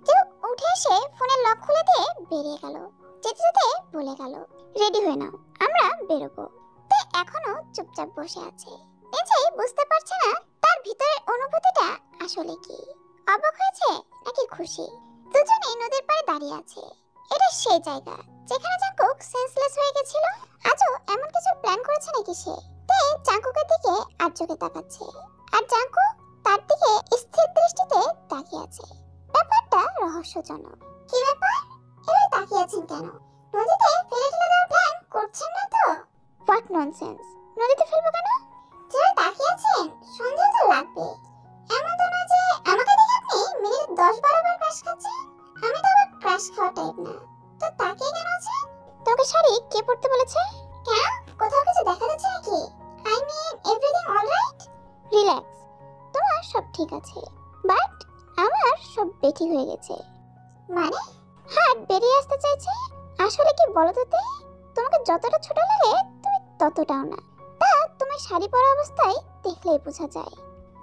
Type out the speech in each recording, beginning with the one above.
Jungkook উঠে এসে ফোনের লক খুলে দিয়ে বেরিয়ে গেল। যেতে যেতে বলে গেল, রেডি হয়ে নাও, আমরা বেরোবো। তে এখনো চুপচাপ বসে আছে, নিজেই বুঝতে পারছে না তার ভিতরের অনুভূতিটা আসলে কি। অবাক হয়েছে নাকি খুশি? দুজনেই নদীর পাড়ে দাঁড়িয়ে আছে। এটা সেই জায়গা যেখানে জাঙ্কুক সেন্সলেস হয়ে গেছিল। আজও এমন কিছু প্ল্যান করেছে নাকি সে? তে জাঙ্কুকের দিকে আর চোখে তাকাচ্ছে, আর জাঙ্কুক তার দিকে স্থির দৃষ্টিতে তাকিয়ে আছে। ব্যাপারটা রহস্যজনক। কি ব্যাপার, এভাবে তাকিয়ে আছেন কেন? নদীতে ফেলে ঠেলে দেওয়ার প্ল্যান করছেন না তো? হোয়াট ননসেন্স, নদীতে ফেলবো কেন? যেভাবে তাকিয়ে আছেন সন্দেহ তো লাগবে। এমন তো না যে আমাকে দেখে আপনি মিনিট 10-12 বার ক্রাশ খাচ্ছেন। আমি তো আবার ক্রাশ খাওয়া টাইপ না। তো তাকিয়ে কেন আছেন? তোমাকে শাড়ি কে পরতে বলেছে? কেন, কোথাও কিছু দেখা যাচ্ছে নাকি? I mean everything alright? Relax, তোমার সব ঠিক আছে, বাট আমার সব বেঠি হয়ে গেছে। মানে? হাত বেরিয়ে আসতে চাইছে। আসলে কি বলো তো তে, তোমাকে যতটা ছোট লাগে তুমি ততটাও না। তা তুমি শাড়ি পরা অবস্থায় দেখলেই বোঝা যায়।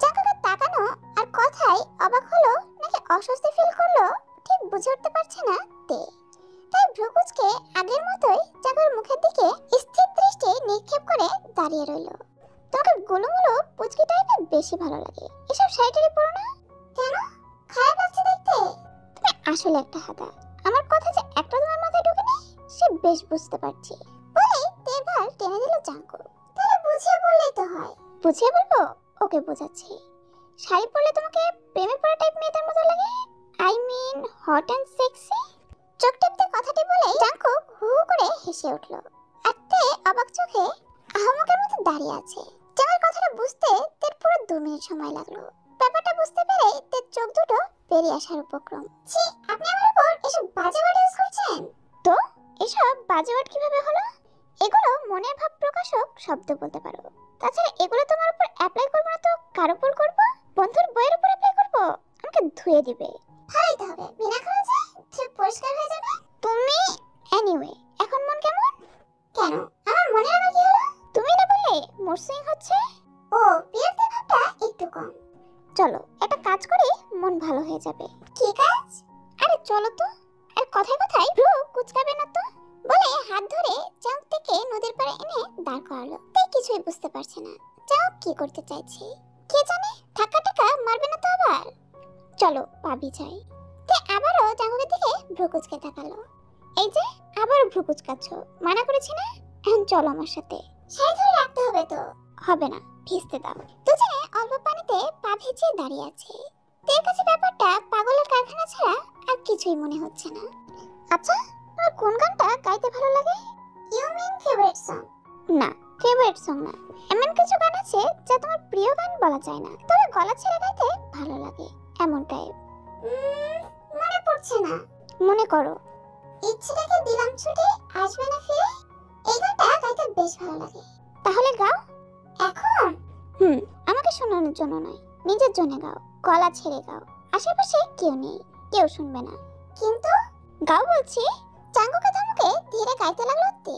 জাঙ্কুকের তাকানো আর কথাই অবাক হলো নাকি অস্বস্তি ফিল করলো ঠিক বুঝে উঠতে পারছে না তে। তাই ভ্রুকুচকে আগের মতোই জাঙ্কুকের মুখের দিকে স্থির দৃষ্টি নিক্ষেপ করে দাঁড়িয়ে রইল। তোমাকে গোলুমোলু পুচকি টাইপের বেশি ভালো লাগে, এসব শাড়ি পরো না। কেন, খারাপ লাগছে দেখতে? তুমি আসলে একটা হাদা, আমার কথা যে একটা তোমার মাথায় ঢুকে নেই সে বেশ বুঝতে পারছি। বলেই তের গাল টেনে দিল জাঙ্কুক। তাহলে বুঝিয়ে বললেই তো হয়। বুঝিয়ে বলবো? ওকে বোঝাচ্ছি। শাড়ি পরলে তোমাকে প্রেমে পড়া টাইপ মেয়েদের মতো লাগে, I mean hot and sexy. চোখ টিপতে কথাটি বলে জাঙ্কুক হু হু করে হেসে উঠল। আর তে অবাক চোখে আহমকের মতো দাঁড়িয়ে আছে। জাঙ্কুকের কথাটা বুঝতে তের পুরো 2 মিনিট সময় লাগলো। ব্যাপারটা বুঝতে পেরে তের চোখ দুটো বেরিয়ে আসার উপক্রম। ছি, আপনি আমার উপর এসব বাজে ওয়ার্ড ইউজ করছেন। তো এসব বাজে ওয়ার্ড কিভাবে হলো? এগুলো মনের ভাব প্রকাশক শব্দ বলতে পারো। তাছাড়া এগুলো তোমার উপর অ্যাপ্লাই করবো না তো কার উপর করবো? বন্ধুর বইয়ের উপর অ্যাপ্লাই করবো? আমাকে ধুয়ে দিবে। ফালাইতে হবে, বিনা খরচে ঠিক পরিষ্কার হয়ে যাবে। তুমি এনিওয়ে, এখন মন কেমন? কেন, আমার মনে আবার কি হলো? তুমি না বললে মুড সুইং হচ্ছে? ও, বিরক্তি ভাবটা একটু কম। চলো একটা কাজ করি, মন ভালো হয়ে যাবে। কি কাজ? আরে চলো তো। আর কথায় কথায় ভ্রু কুচকাবে না তো। বলে হাত ধরে জাঙ্কুককে নদীর পাড়ে এনে দাঁড় করালো। তাই কিছুই বুঝতে পারছে না জাঙ্কুক কি করতে চাইছে। কে জানে ধাক্কা টাকা মারবে না তো আবার। চলো পাবি যাই। তে আবারও জাঙ্কুকের দিকে ভ্রু কুচকে তাকালো। এই যে আবার ভ্রু কুচকাচ্ছ, মানা করেছি না? এখন চলো আমার সাথে। শাড়ি ধরে রাখতে হবে তো। হবে না, ভিজতে দাও। দুজনে অল্প পানিতে পা ভিজিয়ে দাঁড়িয়ে আছে। তের কাছে ব্যাপারটা পাগলের কারখানা ছাড়া আর কিছুই মনে হচ্ছে না। আচ্ছা, তোমার কোন গানটা গাইতে ভালো লাগে? You mean favourite song? না, ফেভারিট সং না, এমন কিছু গান আছে যা তোমার প্রিয় গান বলা যায় না, তবে গলা ছেড়ে গাইতে ভালো লাগে, এমন টাইপ। মনে পড়ছে না। মনে করো। ইচ্ছেটাকে দিলাম ছুটে, আসবে না ফিরে, এই গানটা গাইতে বেশ ভালো লাগে। তাহলে গাও এখন। আমাকে শোনানোর জন্য নয়, নিজের জন্য গাও, গলা ছেড়ে গাও। আশেপাশে কেউ নেই, কেউ শুনবে না। কিন্তু গাও বলছি। জাঙ্কুকে ধমকে ধীরে গাইতে লাগলো তে।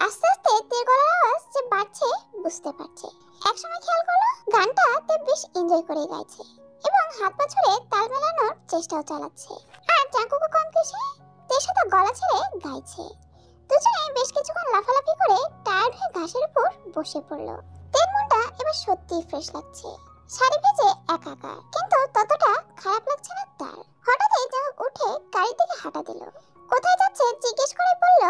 আস্তে আস্তে তের গলার আওয়াজ যে বাড়ছে বুঝতে পারছে। একসময় খেয়াল করলো গানটা তে বেশ এনজয় করে গাইছে এবং হাত পা ছুড়ে তাল মেলানোর চেষ্টাও চালাচ্ছে। আর জাঙ্কুকও কম কেসে তের সাথে গলা ছেড়ে গাইছে। দুজনে বেশ কিছুক্ষণ লাফালাফি করে টায়ার্ড হয়ে ঘাসের উপর বসে পড়লো। তের মনটা এবার সত্যিই ফ্রেশ লাগছে। শাড়ি ভেজে একাকার, কিন্তু ততটা খারাপ লাগছে না তার। হঠাৎই জাঙ্কুক উঠে গাড়ির দিকে হাঁটা দিল। কোথায় যাচ্ছে জিজ্ঞেস করে বলল,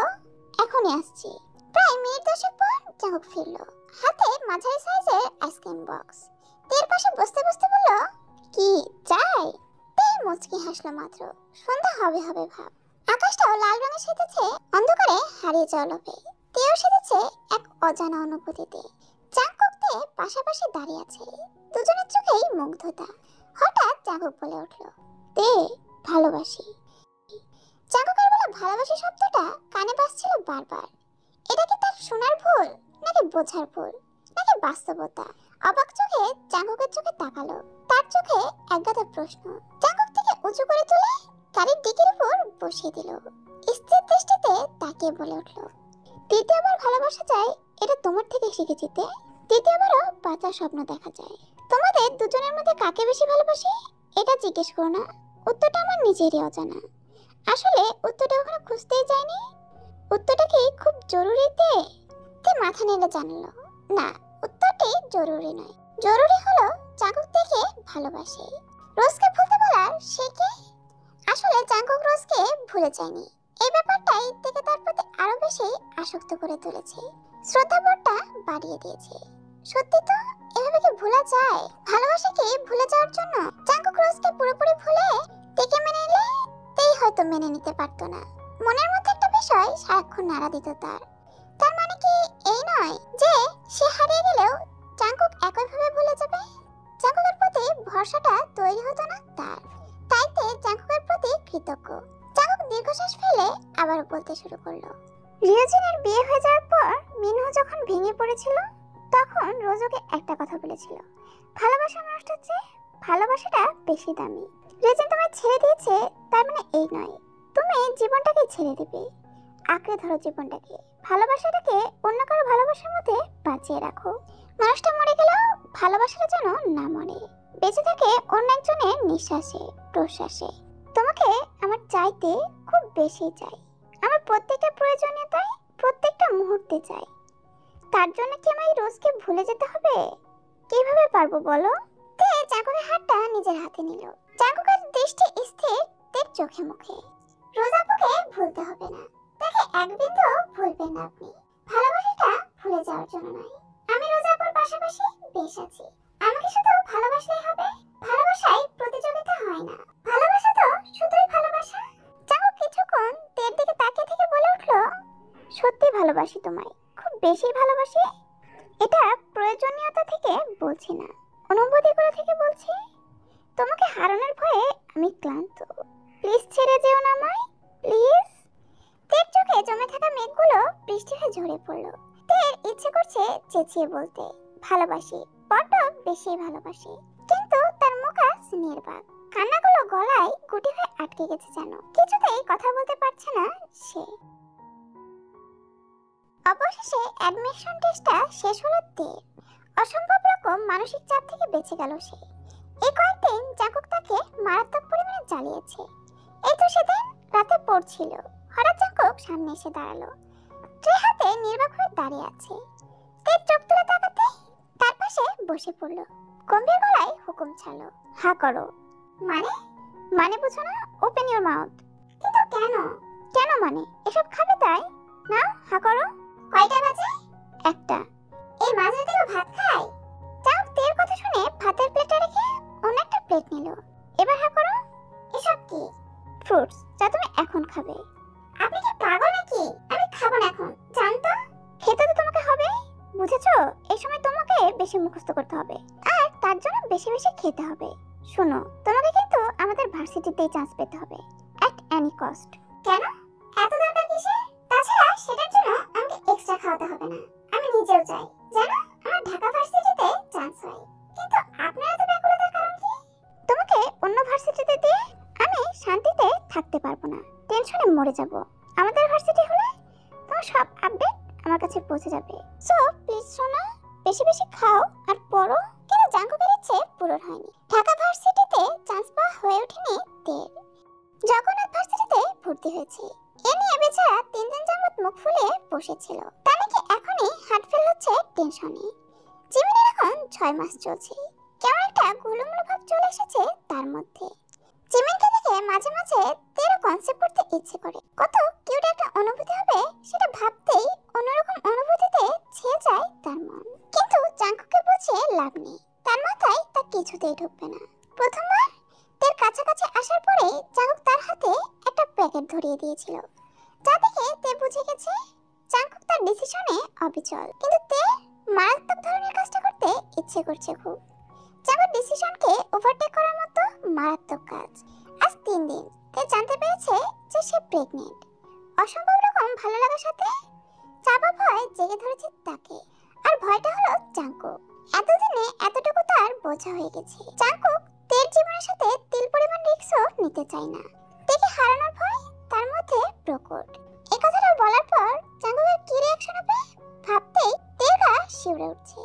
এখনই আসছি। প্রায় মিনিট 10 পর জাঙ্কুক ফিরল, হাতে মাঝারি সাইজের আইসক্রিম বক্স। তের পাশে বসতে বসতে বলল, কি চাই? তে মুচকি হাসলো মাত্র। সন্ধ্যা হবে হবে ভাব। আকাশটাও লাল রঙে সেজেছে অন্ধকারে হারিয়ে যাওয়া লোভে। তেও সেজেছে এক অজানা অনুভূতিতে। জাঙ্কুক তে পাশাপাশি দাঁড়িয়ে আছে, দুজনের চোখেই মুগ্ধতা। হঠাৎ জাঙ্কুক বলে উঠল, তে ভালোবাসি। জাঙ্কুকের বলা ভালোবাসি শব্দটা কানে বাজছিল বারবার। এটা কি তার শোনার ভুল, নাকি বোঝার ভুল, নাকি বাস্তবতা? অবাক চোখে জাঙ্কুকের চোখে তাকালো। তার চোখে একগাদা প্রশ্ন। জাঙ্কুক থেকে উঁচু করে তুলে গাড়ির ডিকির উপর বসিয়ে দিল। স্থির দৃষ্টিতে তাকিয়ে বলে উঠল, দ্বিতীয়বার ভালোবাসা যায় এটা তোমার থেকে শিখেছি তে। দ্বিতীয়বারও বাঁচার স্বপ্ন দেখা যায়। তোমাদের দুজনের মধ্যে কাকে বেশি ভালোবাসি এটা জিজ্ঞেস করো না, উত্তরটা আমার নিজেরই অজানা। আসলে উত্তরটা ওখানে খুঁজতেই যায়নি। উত্তরটা কি খুব জরুরিতে? তে মাথা নেড়ে জানলো, না, উত্তরটি জরুরি নয়। জরুরি হলো জাঙ্কুক তাকে ভালোবাসে। রোজকে ভুলতে বলার সে কে? আসলে জাঙ্কুক রোজকে ভুলে যায়নি। এই ব্যাপারটাই থেকে তার প্রতি আরো বেশি আসক্ত করে তুলেছে, শ্রদ্ধাবোধটা বাড়িয়ে দিয়েছে। সত্যি তো, এভাবে কি ভোলা যায়? ভালোবাসা কি ভুলে যাওয়ার জন্য? জাঙ্কুক রোজকে পুরোপুরি ভুলে তেকে মেনে নিলে তেই হয়তো মেনে নিতে পারতো না। মনের মধ্যে একটা বিষয় সারাক্ষণ নাড়া দিত তার। তার মানে কি এই নয় যে সে হারিয়ে গেলেও জাঙ্কুক একইভাবে ভুলে যাবে? জাঙ্কুকের প্রতি ভরসাটা তৈরি হতো না তার, তাই তে জাঙ্কুকের প্রতি কৃতজ্ঞ। জাঙ্কুক দীর্ঘশ্বাস ফেলে আবার বলতে শুরু করলো, রিওজিনের বিয়ে হয়ে যাওয়ার পর মিনহো যখন ভেঙে পড়েছিল, তখন রোজকে একটা কথা বলেছিল, ভালোবাসা মানুষটার চেয়ে ভালোবাসাটা বেশি দামি। রিওজিন তোমায় ছেড়ে দিয়েছে তার মানে এই নয় তুমি জীবনটাকে ছেড়ে দিবে। আঁকড়ে ধরো জীবনটাকে, ভালোবাসাটাকে অন্য কারো ভালোবাসার মধ্যে বাঁচিয়ে রাখো। মানুষটা মরে গেলেও ভালোবাসাটা যেন না মরে, বেঁচে থাকে অন্য একজনের নিঃশ্বাসে প্রশ্বাসে। তোমাকে আমার চাইতে খুব বেশি চাই, আমার প্রত্যেকটা প্রয়োজনীয়তায় প্রত্যেকটা মুহূর্তে চাই। তার জন্য কি আমি রোজকে ভুলে যেতে হবে? কিভাবে পারবো বলো? তে জাঙ্কুকের হাতটা নিজের হাতে নিল। জাঙ্কুকের দৃষ্টি স্থির তের চোখে মুখে। রোজাপুকে ভুলতে হবে না, তাকে এক বিন্দু ভুলবেন না আপনি। ভালোবাসাটা ভুলে যাওয়ার জন্য নয়। আমি রোজাপুর পাশাপাশি বেশ আছি। আমাকে শুধু ভালোবাসলেই হবে। ভালোবাসায় প্রতিযোগিতা হয় না, ভালোবাসা তো শুধুই ভালোবাসা। জাঙ্কুক কিছুক্ষণ তের দিকে তাকিয়ে থেকে বলে উঠলো, সত্যি ভালোবাসি তোমায়, খুব বেশি ভালোবাসি। এটা প্রয়োজনীয়তা থেকে বলছি না, অনুভূতিগুলো থেকে বলছি। তোমাকে হারানোর ভয়ে আমি ক্লান্ত। প্লিজ ছেড়ে যেও না আমায়, প্লিজ। তের চোখে জমে থাকা মেঘগুলো বৃষ্টি হয়ে ঝরে পড়লো। তের ইচ্ছে করছে চেঁচিয়ে বলতে, ভালোবাসি, বড্ড বেশি ভালোবাসি, কিন্তু তার মুখ আজ নির্বাক। কান্নাগুলো গলায় গুটি হয়ে আটকে গেছে যেন, কিছুতেই কথা বলতে পারছে না সে। অবশেষে অ্যাডমিশন টেস্টটা শেষ হলো তের। অসম্ভব রকম মানসিক চাপ থেকে বেঁচে গেল সে। এই কয়েকদিন জাঙ্কুক তাকে মারাত্মক পরিমাণে জ্বালিয়েছে। এই তো সেদিন রাতে পড়ছিল, হঠাৎ জাঙ্কুক সামনে এসে দাঁড়ালো। ট্রে হাতে নির্বাক হয়ে দাঁড়িয়ে আছে। তের চোখ তুলে তাকাতে তার পাশে বসে পড়লো। গম্ভীর গলায় হুকুম ছাড়লো, হা করো। মানে? মানে বুঝো না? Open your mouth. কিন্তু কেন? কেন মানে? এসব খাবে তাই না? হা করো। কয়টা বাজে? একটা। এই মাঝে থেকে ভাত খাই? জাঙ্কুক তের কথা শুনে ভাতের প্লেটটা রেখে অন্য একটা প্লেট নিল। এবার হা করো। এসব কি? ফ্রুটস, যা তুমি এখন খাবে। আপনি কি পাগল নাকি? আমি খাবো না এখন, জানতো। খেতে তো তোমাকে হবে, বুঝেছো? এই সময় তোমাকে বেশি মুখস্থ করতে হবে, আর তার জন্য বেশি বেশি খেতে হবে। শোনো, তোমাকে কিন্তু আমাদের ভার্সিটিতেই চান্স পেতে হবে, অ্যাট এনি কস্ট। কেন? এত দরকার কিসের? তাছাড়া সেটার জন্য আমাকে এক্সট্রা খাওয়াতে হবে না, আমি নিজেও চাই জানো আমার ঢাকা ভার্সিটিতে চান্স হয়। কিন্তু আপনার এত ব্যাকুলতার কারণ কি? তোমাকে অন্য ভার্সিটিতে দিয়ে আমি শান্তিতে থাকতে পারবো না, টেনশনে মরে যাব। আমাদের ভার্সিটি হলে তোমার সব আপডেট আমার কাছে পৌঁছে যাবে। সো প্লিজ সোনা, বেশি বেশি খাও আর পড়ো। কিন্তু জাঙ্কুকের ইচ্ছে পূরণ হয়নি। ঢাকা ভার্সিটিতে চান্স পাওয়া হয়ে ওঠেনি তের। জগন্নাথ ভার্সিটিতে ভর্তি হয়েছে, এ নিয়ে বেচারা 3 দিন যাবত মুখ ফুলে বসেছিল। তা নাকি এখনই হার্ট ফেল হচ্ছে টেনশনে। জিমিনের এখন 6 মাস চলছে। কেমন একটা গোলুমুলু ভাব চলে এসেছে তার মধ্যে। জিমিনকে দেখে মাঝে মাঝে তেরো কনসেপ্ট করতে ইচ্ছে করে। কত কিউট একটা অনুভূতি হবে সেটা ভাবতেই অন্যরকম অনুভূতিতে ছেয়ে যায় তার মন। কিন্তু জাঙ্কুককে বুঝে লাভ নেই, তার মাথায় তা কিছুতেই ঢুকবে না। প্রথমবার তের কাছাকাছি আসার পরে জাঙ্কুক তার হাতে একটা প্যাকেট ধরিয়ে দিয়েছিল, যা দেখে তে বুঝে গেছে জাঙ্কুক তার ডিসিশনে অবিচল। কিন্তু তে মারাত্মক ধরনের কাজটা করতে ইচ্ছে করছে খুব। জাঙ্কুক ডিসিশনকে ওভারটেক করার মতো মারাত্মক কাজ। আজ 3 দিন তে জানতে পেরেছে যে সে প্রেগনেন্ট। অসম্ভব রকম ভালো লাগার সাথে চাপা ভয় জেগে ধরেছে তাকে। আর ভয়টা হলো জাঙ্কুক। এতদিনে এতটুকু তার বোঝা হয়ে গেছে, জাঙ্কুক তের জীবনের সাথে তিল পরিমাণ রিস্কও নিতে চায় না। তেকে হারানোর ভয় তার মধ্যে প্রকট। এই কথাটা বলার পর জাঙ্কুকের কি রিঅ্যাকশন হবে ভাবতেই তের গা শিউরে উঠছে।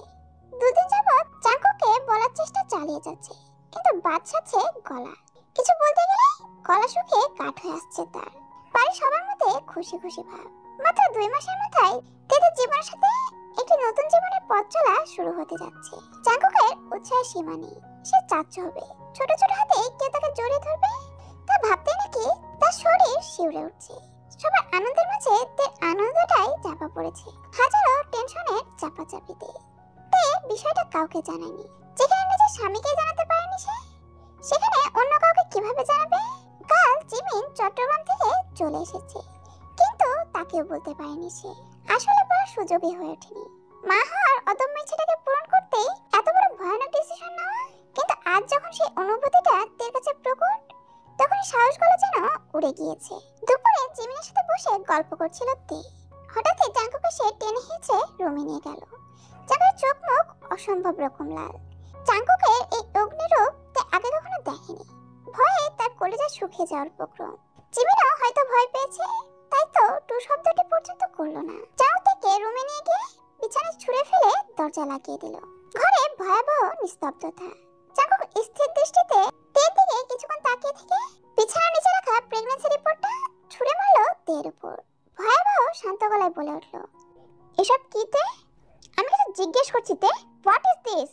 2 দিন যাবত জাঙ্কুককে বলার চেষ্টা চালিয়ে যাচ্ছে, কিন্তু বাদ সাচ্ছে গলা। কিছু বলতে গেলে গলা শুকিয়ে কাঠ হয়ে আসছে তার। বাড়ির সবার মধ্যে খুশি খুশি ভাব। মাত্র 2 মাসের মাথায় তেদের জীবনের সাথে একটি নতুন জীবনের পথ চলা শুরু হতে যাচ্ছে। জাঙ্কুকের উৎসাহের সীমা নেই। সে চাচ্চু হবে, ছোট ছোট হাতে কেউ তাকে জড়িয়ে ধরবে। তা ভাবতে নাকি তার শরীর শিউরে উঠছে। সবার আনন্দের মাঝে তের আনন্দটাই চাপা পড়েছে হাজারো টেনশনের চাপাচাপিতে। তে বিষয়টা কাউকে জানায়নি। যেখানে নিজের স্বামীকে জানাতে পারেনি সে, সেখানে অন্য কাউকে কিভাবে জানাবে? কাল জিমিন চট্টগ্রাম থেকে চলে এসেছে, কিন্তু তাকেও বলতে পারেনি সে। আসলে বলার সুযোগই হয়ে ওঠেনি। মা হওয়ার অদম্য ইচ্ছাটাকে পূরণ করতেই এত বড় ভয়ানক ডিসিশন নেওয়া। কিন্তু আজ যখন সেই অনুভূতিটা তের কাছে প্রকট, তখন সাহসগুলো যেন উড়ে গিয়েছে। দুপুরে জিমিনের সাথে বসে গল্প করছিল তে। হঠাৎই জাঙ্কুকে সে টেনে হিঁচড়ে রুমে নিয়ে গেল। জাঙ্কুকের চোখ মুখ অসম্ভব রকম লাল। জাঙ্কুকের এই অগ্নিরূপ তে আগে কখনো দেখেনি। ভয়ে তার কলিজা শুকিয়ে যাওয়ার উপক্রম। জিমিনও হয়তো ভয় পেয়েছে, তাই তো টু শব্দটি পর্যন্ত করলো না। চাও থেকে রুমে নিয়ে গিয়ে বিছানায় ছুঁড়ে ফেলে দরজা লাগিয়ে দিল। ঘরে ভয়াবহ নিস্তব্ধতা। জাঙ্কুক স্থির দৃষ্টিতে তের দিকে কিছুক্ষণ তাকিয়ে থেকে বিছানার নিচে রাখা প্রেগন্যান্সি রিপোর্টটা ছুঁড়ে মারলো তের উপর। ভয়াবহ শান্ত গলায় বলে উঠল, এসব কি তে? আমি কিছু জিজ্ঞেস করছি তে। What is this?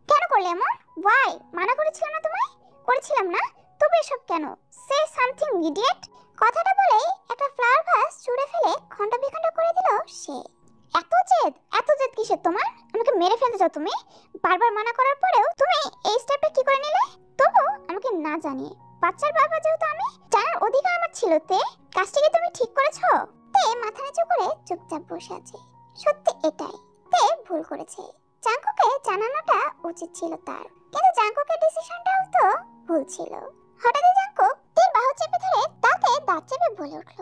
কেন করলে এমন? ওয়াই? মানা করেছিলাম না তোমায়? করেছিলাম না? তবে এসব কেন? Say something idiot. কথাটা বলেই একটা ফ্লাওয়ার ভাস ছুঁড়ে ফেলে খন্ড বিখণ্ড করে দিল সে। এত জেদ কিসের তোমার? আমাকে মেরে ফেলতে চাও তুমি? বারবার মানা করার পরেও তুমি এই স্টেপটা কি করে নিলে? তবু আমাকে না জানিয়ে। বাচ্চার বাবা যেহেতু আমি, জানার অধিকার আমার ছিল তে। কাজটা কি তুমি ঠিক করেছো? তে মাথা নিচু করে চুপচাপ বসে আছে। সত্যি এটাই, তে ভুল করেছে। জাঙ্কুকে জানানোটা উচিত ছিল তার, কিন্তু জাঙ্কুকের ডিসিশনটাও তো ভুল ছিল। হঠাৎই জাঙ্কুক তের বাহু চেপে ধরে দাঁতে দাঁত চেপে বলে উঠল,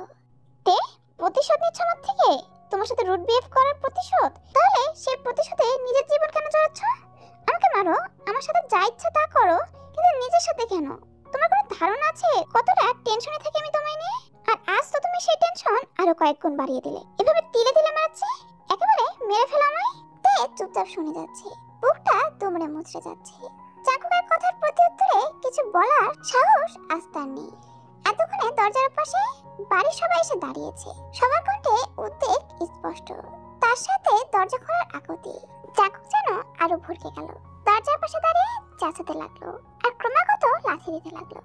তে প্রতিশোধ নিচ্ছ আমার থেকে? তোমার সাথে রুড বিহেভ করার প্রতিশোধ? তাহলে সেই প্রতিশোধে নিজের জীবন কেন জড়াচ্ছ? আমাকে মারো, আমার সাথে যা ইচ্ছা তা করো, কিন্তু নিজের সাথে কেন? তোমার কোনো ধারণা আছে কতটা টেনশনে থাকি আমি তোমায় নিয়ে? আর আজ তো তুমি সেই টেনশন আরো কয়েক গুণ বাড়িয়ে দিলে। এভাবে তিলে তিলে মারাচ্ছে, একেবারে মেরে ফেলা আমায়। তে চুপচাপ শুনে যাচ্ছে, বুকটা দুমড়ে মুচড়ে যাচ্ছে। জাঙ্কুকের কথার প্রতি উত্তরে কিছু বলার সাহস আজ তার নেই। এতক্ষণে দরজার পাশে বাড়ির সবাই এসে দাঁড়িয়েছে। সবার কণ্ঠে উদ্বেগ স্পষ্ট, তার সাথে দরজা খোলার আকুতি। জাঙ্কুক যেন আরো ভরকে গেল। দরজার পাশে দাঁড়িয়ে চেঁচাতে লাগলো আর ক্রমাগত লাথি দিতে লাগলো।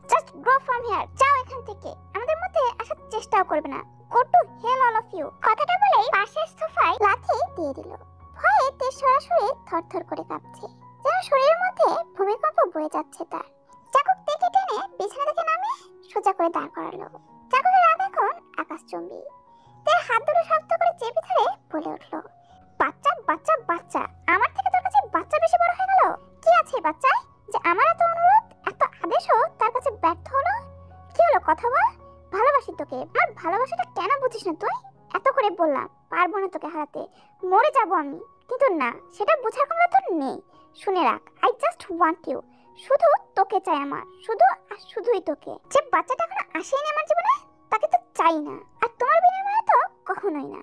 জাস্ট গো ফ্রম হিয়ার, যাও এখান থেকে, আমাদের মধ্যে আসার চেষ্টাও করবে না। Go to hell all of you. কথাটা বলেই পাশের সোফায় লাথি দিয়ে দিল। ভয়ে তে সরাসরি থরথর করে কাঁপছে, যেন শরীরের মধ্যে ভূমিকম্প বয়ে যাচ্ছে তার। জাঙ্কুক তেকে টেনে বিছানা থেকে নামে সোজা করে দাঁড় করালো। জাঙ্কুকের রাগ এখন আকাশচুম্বী। তের হাত দুটো শক্ত করে চেপে ধরে বলে উঠল, বাচ্চা বাচ্চা বাচ্চা, আমার থেকে তোর কাছে বাচ্চা বেশি বড় হয়ে গেল? কি আছে বাচ্চায় যে আমার এত অনুরোধ, এত আদেশও তার কাছে ব্যর্থ হলো? কি হলো, কথা বল। ভালোবাসি তোকে, আমার ভালোবাসাটা কেন বুঝিস না তুই? এত করে বললাম পারবো না তোকে হারাতে, মরে যাবো আমি, কিন্তু না, সেটা বোঝার ক্ষমতা তোর নেই। শুনে রাখ, আই জাস্ট ওয়ান্ট ইউ। শুধু তোকে চাই আমার, শুধু আর শুধুই তোকে। যে বাচ্চাটা এখনো আসেনি আমার জীবনে, তাকে তো চাই না, আর তোমার বিনিময়ে তো কখনোই না।